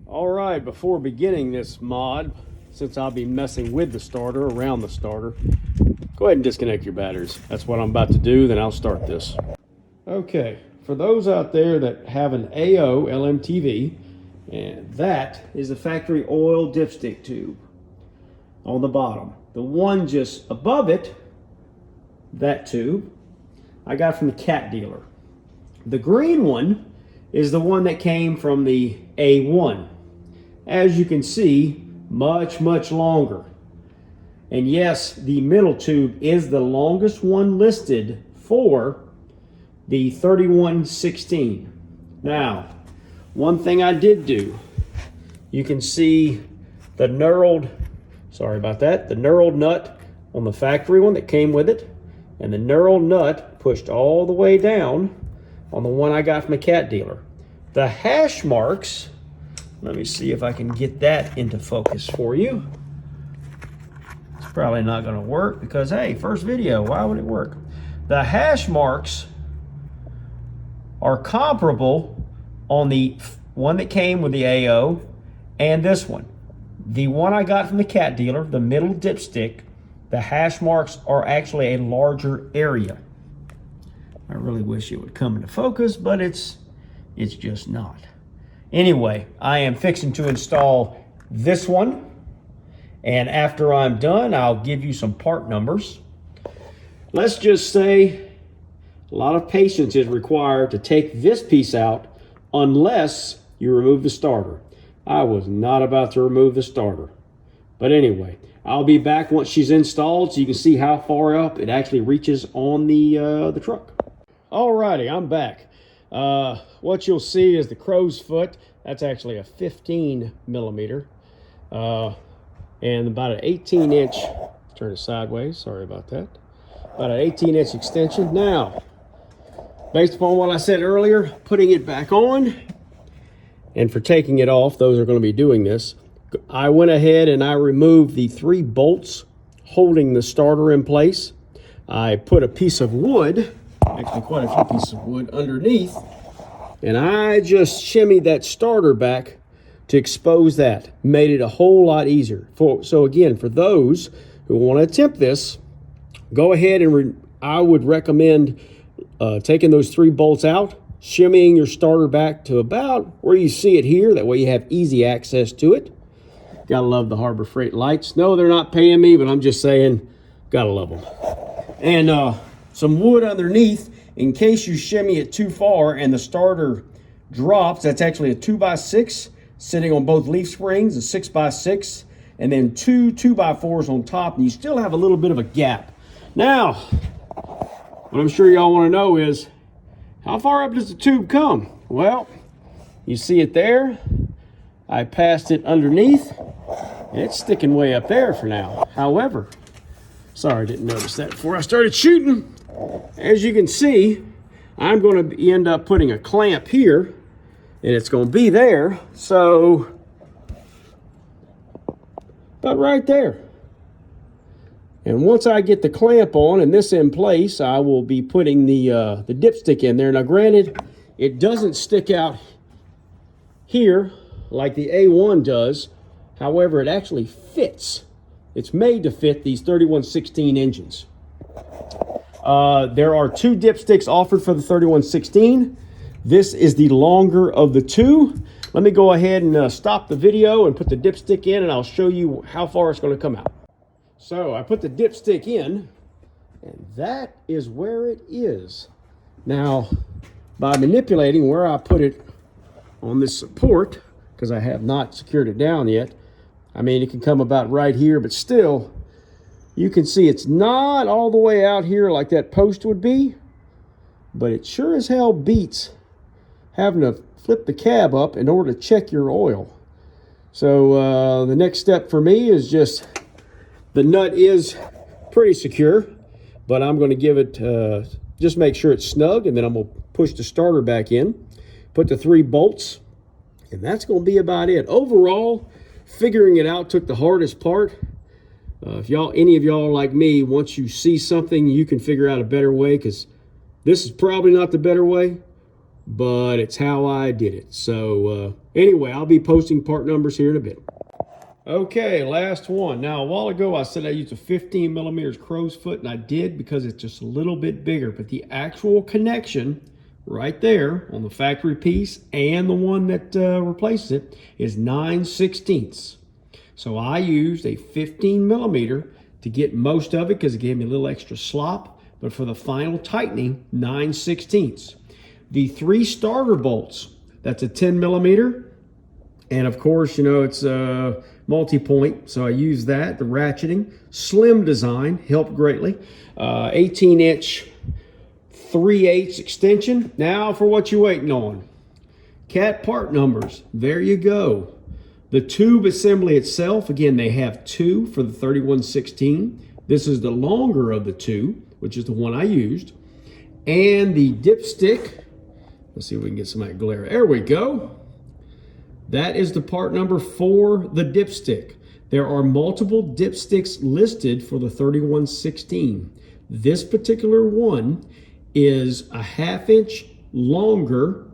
All right, before beginning this mod, since I'll be messing with the starter, around the starter, go ahead and disconnect your batteries. That's what I'm about to do, then I'll start this. Okay, for those out there that have an AO LMTV, and that is the factory oil dipstick tube on the bottom. The one just above it, that tube, I got from the cat dealer. The green one is the one that came from the A1. As you can see, much longer. And yes, the middle tube is the longest one listed for the 3116. Now, one thing I did do, you can see the knurled, sorry about that, the knurled nut on the factory one that came with it, and the knurled nut pushed all the way down on the one I got from a cat dealer. The hash marks, let me see if I can get that into focus for you. It's probably not going to work because, hey, first video, why would it work? The hash marks are comparable on the one that came with the AO and this one. The one I got from the cat dealer, the middle dipstick, the hash marks are actually a larger area. I really wish it would come into focus, but it's just not. Anyway, I am fixing to install this one, and after I'm done, I'll give you some part numbers. Let's just say a lot of patience is required to take this piece out unless you remove the starter. I was not about to remove the starter. But anyway, I'll be back once she's installed so you can see how far up it actually reaches on the truck. Alrighty, I'm back. What you'll see is the crow's foot. That's actually a 15 millimeter and about an 18 inch, turn it sideways, sorry about that, about an 18 inch extension. Now, based upon what I said earlier, putting it back on and for taking it off, those are going to be doing this, I went ahead and I removed the 3 bolts holding the starter in place. I put a piece of wood, actually quite a few pieces of wood underneath, and I just shimmied that starter back to expose that. Made it a whole lot easier. So again, for those who want to attempt this, go ahead and I would recommend taking those 3 bolts out, shimmying your starter back to about where you see it here. That way you have easy access to it. Gotta love the Harbor Freight lights. No, they're not paying me, but I'm just saying, gotta love them. And some wood underneath in case you shimmy it too far and the starter drops. That's actually a 2x6 sitting on both leaf springs, a 6x6, and then 2 2x4s on top, and you still have a little bit of a gap. Now, what I'm sure y'all want to know is, how far up does the tube come? Well, you see it there. I passed it underneath, and it's sticking way up there for now. However, sorry, I didn't notice that before I started shooting. As you can see, I'm going to end up putting a clamp here, and it's going to be there. So, about right there. And once I get the clamp on and this in place, I will be putting the dipstick in there. Now, granted, it doesn't stick out here like the A1 does. However, it actually fits. It's made to fit these 3116 engines. There are 2 dipsticks offered for the 3116. This is the longer of the 2. Let me go ahead and stop the video and put the dipstick in, and I'll show you how far it's going to come out. So I put the dipstick in, and that is where it is. Now, by manipulating where I put it on this support, because I have not secured it down yet, I mean, it can come about right here, but still, you can see it's not all the way out here like that post would be, but it sure as hell beats having to flip the cab up in order to check your oil. So the next step for me is just, the nut is pretty secure, but I'm going to give it, just make sure it's snug, and then I'm going to push the starter back in, put the 3 bolts, and that's going to be about it. Overall, figuring it out took the hardest part. If any of y'all are like me, once you see something, you can figure out a better way, because this is probably not the better way, but it's how I did it. So anyway, I'll be posting part numbers here in a bit. Okay, last one. Now, a while ago, I said I used a 15 millimeters crow's foot, and I did because it's just a little bit bigger. But the actual connection right there on the factory piece and the one that replaces it is 9/16. So I used a 15 millimeter to get most of it because it gave me a little extra slop. But for the final tightening, 9/16. The 3 starter bolts, that's a 10 millimeter. And of course, you know, it's multi-point, so I use that. The ratcheting, slim design, helped greatly. 18-inch 3/8 extension. Now for what you're waiting on. Cat part numbers, there you go. The tube assembly itself, again, they have 2 for the 31/16. This is the longer of the 2, which is the one I used. And the dipstick, let's see if we can get some of that glare. There we go. That is the part number for the dipstick. There are multiple dipsticks listed for the 31/16. This particular one is a 1/2 inch longer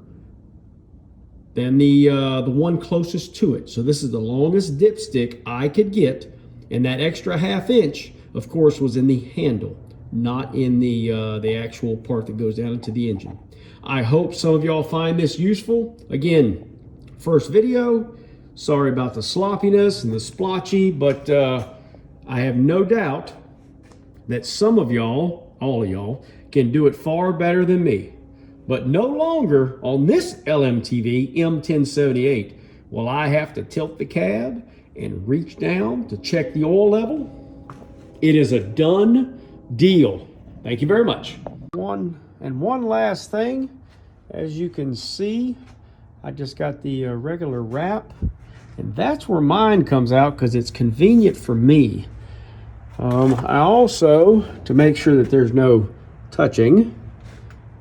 than the one closest to it. So this is the longest dipstick I could get, and that extra 1/2 inch, of course, was in the handle, not in the actual part that goes down into the engine. I hope some of y'all find this useful. Again, first video, sorry about the sloppiness and the splotchy, but I have no doubt that some of y'all, all of y'all, can do it far better than me. But no longer on this LMTV M1078 will I have to tilt the cab and reach down to check the oil level. It is a done deal. Thank you very much. One last thing, as you can see, I just got the regular wrap, and that's where mine comes out because it's convenient for me. I also, to make sure that there's no touching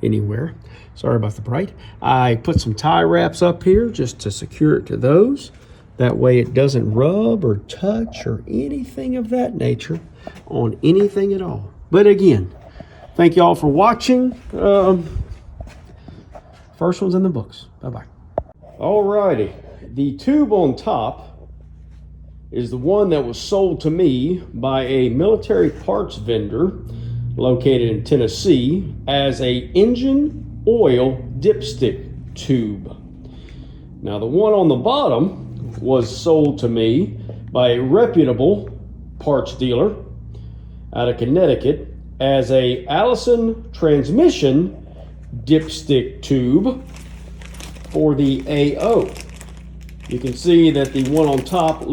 anywhere, sorry about the bright, I put some tie wraps up here just to secure it to those. That way it doesn't rub or touch or anything of that nature on anything at all. But again, thank you all for watching. First one's in the books. Bye-bye. Alrighty, the tube on top is the one that was sold to me by a military parts vendor located in Tennessee as a engine oil dipstick tube. Now the one on the bottom was sold to me by a reputable parts dealer out of Connecticut as a Allison transmission dipstick tube for the AO. You can see that the one on top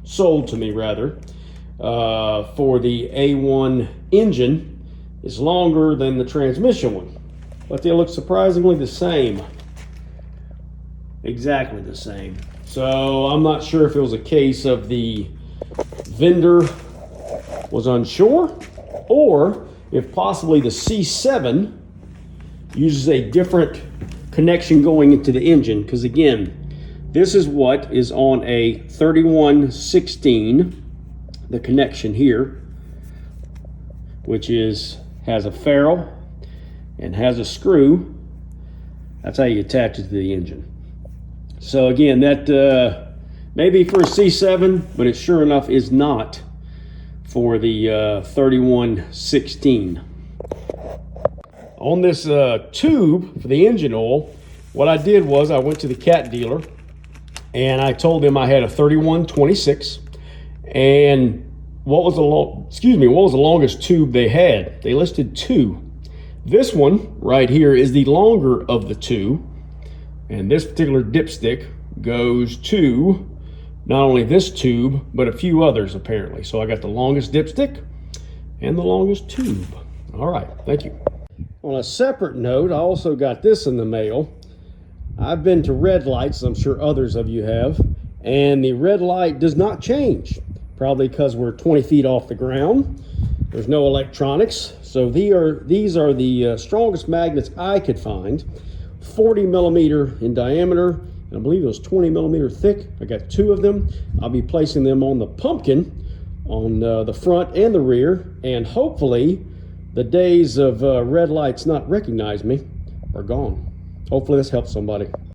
sold to me rather, for the A1 engine is longer than the transmission one, but they look surprisingly the same. Exactly the same. So I'm not sure if it was a case of the vendor was unsure, or if possibly the C7 uses a different connection going into the engine, because again, this is what is on a 31/16, the connection here, which has a ferrule and has a screw. That's how you attach it to the engine. So again, that may be for a C7, but it sure enough is not for the 31/16. On this tube for the engine oil, what I did was I went to the cat dealer and I told them I had a 31/26, and what was the longest tube they had? They listed 2. This one right here is the longer of the 2, and this particular dipstick goes to not only this tube but a few others apparently. So I got the longest dipstick and the longest tube. All right, thank you. On a separate note, I also got this in the mail. I've been to red lights, I'm sure others of you have, and the red light does not change, probably because we're 20 feet off the ground. There's no electronics, so these are the strongest magnets I could find, 40 millimeter in diameter, and I believe it was 20 millimeter thick. I got 2 of them. I'll be placing them on the pumpkin on the front and the rear, and hopefully the days of red lights not recognize me are gone. Hopefully this helps somebody.